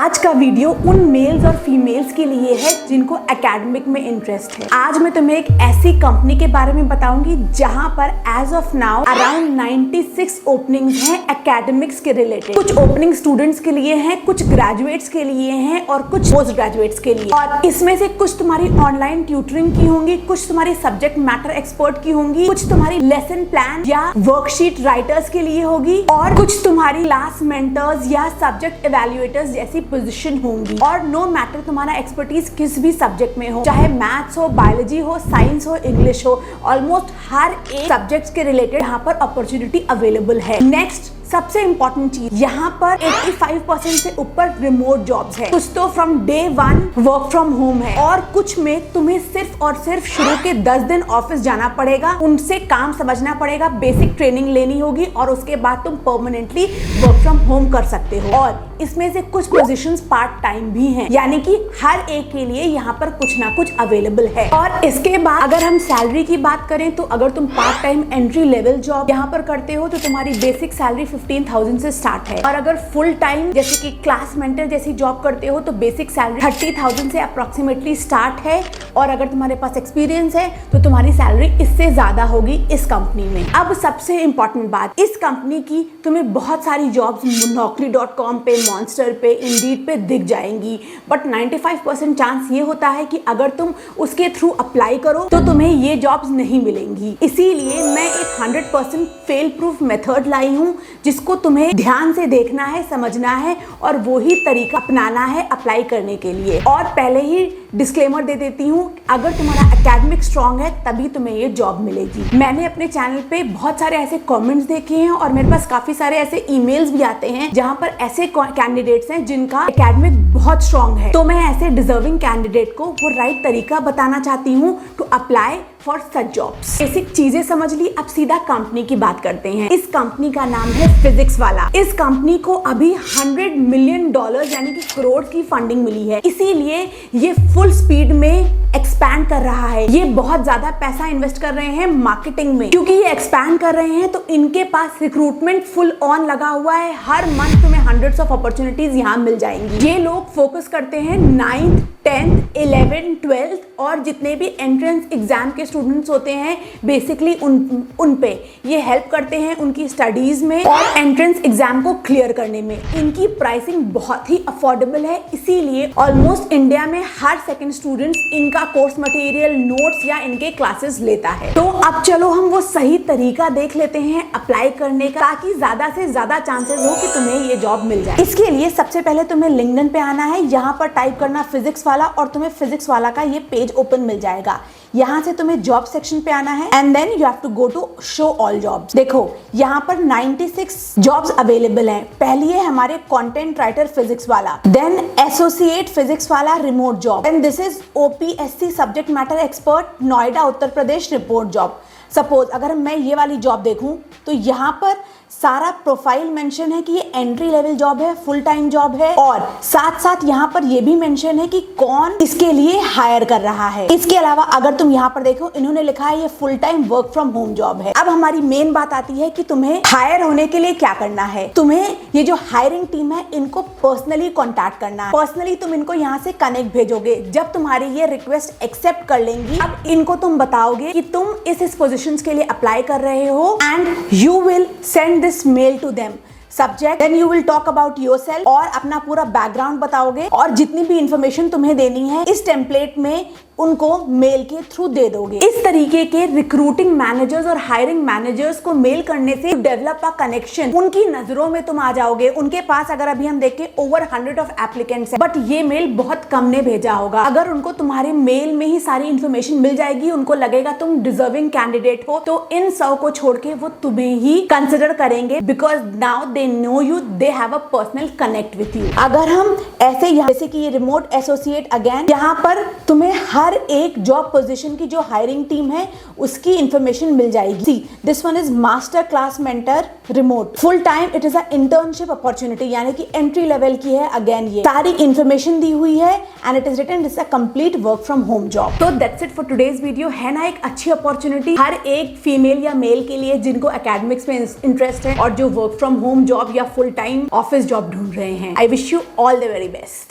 आज का वीडियो उन मेल्स और फीमेल्स के लिए है जिनको एकेडमिक में इंटरेस्ट है। आज मैं तुम्हें एक ऐसी कंपनी के बारे में बताऊंगी जहां पर as of now around 96 openings हैं एकेडमिक्स के रिलेटेड। कुछ ओपनिंग स्टूडेंट्स के लिए हैं, कुछ ग्रेजुएट्स के लिए हैं और कुछ पोस्ट ग्रेजुएट्स के लिए। और इसमें से कुछ तुम्हारी ऑनलाइन ट्यूटरिंग की होंगी, कुछ तुम्हारी सब्जेक्ट मैटर एक्सपर्ट की होंगी, कुछ तुम्हारी लेसन प्लान या वर्कशीट राइटर्स के लिए होगी और कुछ तुम्हारी क्लास मेंटर्स या सब्जेक्ट इवैल्यूएटर्स जैसी पोजीशन होंगी। और नो मैटर तुम्हारा एक्सपर्टीज किस भी सब्जेक्ट में हो, चाहे मैथ्स हो, बायोलॉजी हो, साइंस हो, इंग्लिश हो, ऑलमोस्ट हर एक सब्जेक्ट्स के रिलेटेड यहाँ पर अपॉर्चुनिटी अवेलेबल है। नेक्स्ट सबसे इंपॉर्टेंट चीज, यहाँ पर 85% से ऊपर रिमोट जॉब्स है। कुछ तो from day 1 work from home है और कुछ में तुम्हें सिर्फ और सिर्फ शुरू के 10 दिन ऑफिस जाना पड़ेगा, उनसे काम समझना पड़ेगा, बेसिक ट्रेनिंग लेनी होगी और उसके बाद तुम परमानेंटली वर्क फ्रॉम होम कर सकते हो। और इसमें से कुछ पोजीशंस पार्ट टाइम भी हैं, यानी कि हर एक के लिए यहाँ पर कुछ ना कुछ अवेलेबल है। और इसके बाद अगर हम सैलरी की बात करें तो अगर तुम part time entry level job यहाँ पर करते हो तो तुम्हारी बेसिक सैलरी 15,000 से स्टार्ट है। और अगर फुल टाइम जैसे कि क्लास मेंटर जैसी जॉब करते हो तो बेसिक सैलरी 30,000 से अप्रोक्सीमेटली स्टार्ट है। और अगर तुम्हारे पास एक्सपीरियंस है तो तुम्हारी सैलरी इससे ज्यादा होगी इस कंपनी में। अब सबसे इंपॉर्टेंट बात, इस कंपनी की तुम्हें बहुत सारी जॉब्स naukri.com पे, मॉन्स्टर पे, इंडीड पे दिख जाएंगी, बट 95% चांस ये होता है कि अगर तुम उसके थ्रू अप्लाई करो तो तुम्हें ये जॉब्स नहीं मिलेंगी। इसीलिए मैं एक 100% फेल प्रूफ मेथड लाई हूँ जिसको तुम्हें ध्यान से देखना है, समझना है और वो ही तरीका अपनाना है अप्लाई करने के लिए। और पहले ही डिस्क्लेमर दे देती हूँ, अगर तुम्हारा एकेडमिक स्ट्रांग है तभी तुम्हें ये जॉब मिलेगी। मैंने अपने चैनल पे बहुत सारे ऐसे कमेंट्स देखे हैं और मेरे पास काफी सारे ऐसे ईमेल्स भी आते हैं जहां पर ऐसे कैंडिडेट्स हैं जिनका एकेडमिक बहुत स्ट्रांग है। तो मैं ऐसे डिजर्विंग कैंडिडेट को वो राइट तरीका बताना चाहती हूँ to apply for such jobs. Basic चीजें समझ ली, अब सीधा कंपनी की बात करते हैं। इस कंपनी का नाम है फिजिक्स वाला। इस कंपनी को अभी $100 मिलियन यानी कि करोड़ की फंडिंग मिली है, इसीलिए ये फुल स्पीड में एक्सपैंड कर रहा है। ये बहुत ज्यादा पैसा इन्वेस्ट कर रहे हैं मार्केटिंग में। क्योंकि ये एक्सपैंड कर रहे हैं तो इनके पास रिक्रूटमेंट फुल ऑन लगा हुआ है। हर मंथ तुम्हें हंड्रेड्स ऑफ अपॉर्चुनिटीज यहाँ मिल जाएंगी। ये लोग फोकस करते हैं 9th, 10th, 11th, 12th और जितने भी एंट्रेंस एग्जाम के स्टूडेंट्स होते हैं बेसिकली उन पे ये हेल्प करते हैं उनकी स्टडीज में और एंट्रेंस एग्जाम को क्लियर करने में। इनकी प्राइसिंग बहुत ही अफोर्डेबल है, इसीलिए ऑलमोस्ट इंडिया में हर सेकंड स्टूडेंट इनका कोर्स मटेरियल, नोट्स या इनके क्लासेस लेता है। तो अब चलो हम वो सही तरीका देख लेते हैं अप्लाई करने का, ताकि ज्यादा से ज्यादा चांसेस हो कि तुम्हें ये जॉब मिल जाए। इसके लिए सबसे पहले तुम्हें लिंक्डइन पे आना है, यहाँ पर टाइप करना फिजिक्स वाला और तुम्हें फिजिक्स वाला का ये पेज ओपन मिल जाएगा। यहाँ से तुम्हें जॉब सेक्शन पे आना है and then you have to go to show all jobs. देखो यहाँ पर 96 जॉब्स अवेलेबल हैं। पहली है हमारे कंटेंट राइटर फिजिक्स वाला, देन एसोसिएट फिजिक्स वाला remote job, and this is OPSC subject matter expert Noida Uttar Pradesh report job. Suppose अगर मैं ये वाली जॉब देखूं तो यहाँ पर सारा प्रोफाइल मेंशन है कि ये एंट्री लेवल जॉब है, फुल टाइम जॉब है और साथ साथ यहाँ पर ये भी मेंशन है कि कौन इसके लिए हायर कर रहा है। इसके अलावा अगर तुम यहाँ पर देखो, इन्होंने लिखा है ये full time work from home job है। अब हमारी मेन बात आती है कि तुम्हें हायर होने के लिए क्या करना है। तुम्हें ये जो हायरिंग टीम है इनको पर्सनली कॉन्टैक्ट करना है। पर्सनली तुम इनको यहाँ से कनेक्ट भेजोगे। जब तुम्हारी ये रिक्वेस्ट एक्सेप्ट कर लेंगी, अब इनको तुम बताओगे कि तुम इस पोजीशन के लिए अप्लाई कर रहे हो and you will send this mail to them. Subject, then you will talk about yourself और अपना पूरा बैकग्राउंड बताओगे और जितनी भी इंफॉर्मेशन तुम्हें देनी है इस टेम्पलेट में उनको मेल के थ्रू दे दोगे। इस तरीके के रिक्रूटिंग मैनेजर्स और हायरिंग मैनेजर्स को मेल करने से डेवलप अ कनेक्शन, उनकी नजरों में तुम आ जाओगे। उनके पास अगर अभी हम देखें ओवर 100 ऑफ एप्लीकेंट्स है, बट ये मेल बहुत कम ने भेजा होगा। अगर उनको तुम्हारे मेल में ही सारी इंफॉर्मेशन मिल जाएगी, उनको लगेगा तुम डिजर्विंग कैंडिडेट हो, तो इन 100 को छोड़ के वो तुम्हें ही कंसिडर करेंगे because now they know you, they have a personal connect with you. अगर हम ऐसे यहाँ जैसे कि ये रिमोट एसोसिएट, अगेन यहाँ पर तुम्हें हर एक जॉब पोजीशन की जो हायरिंग टीम है उसकी इंफॉर्मेशन मिल जाएगी। See this one is master class mentor remote, full time it is a internship opportunity, यानी कि एंट्री लेवल की है। अगेन ये सारी इंफॉर्मेशन दी हुई है and it is written this a complete work from home job. तो that's it for today's video. है ना एक अच्छी अपॉर्चुनिटी हर एक फीमेल या मेल के लिए जिनको एकेडमिक्स में इंटरेस्ट है और जो वर्क फ्रॉम होम जॉब या फुल टाइम ऑफिस जॉब ढूंढ रहे हैं। I wish you all the very best.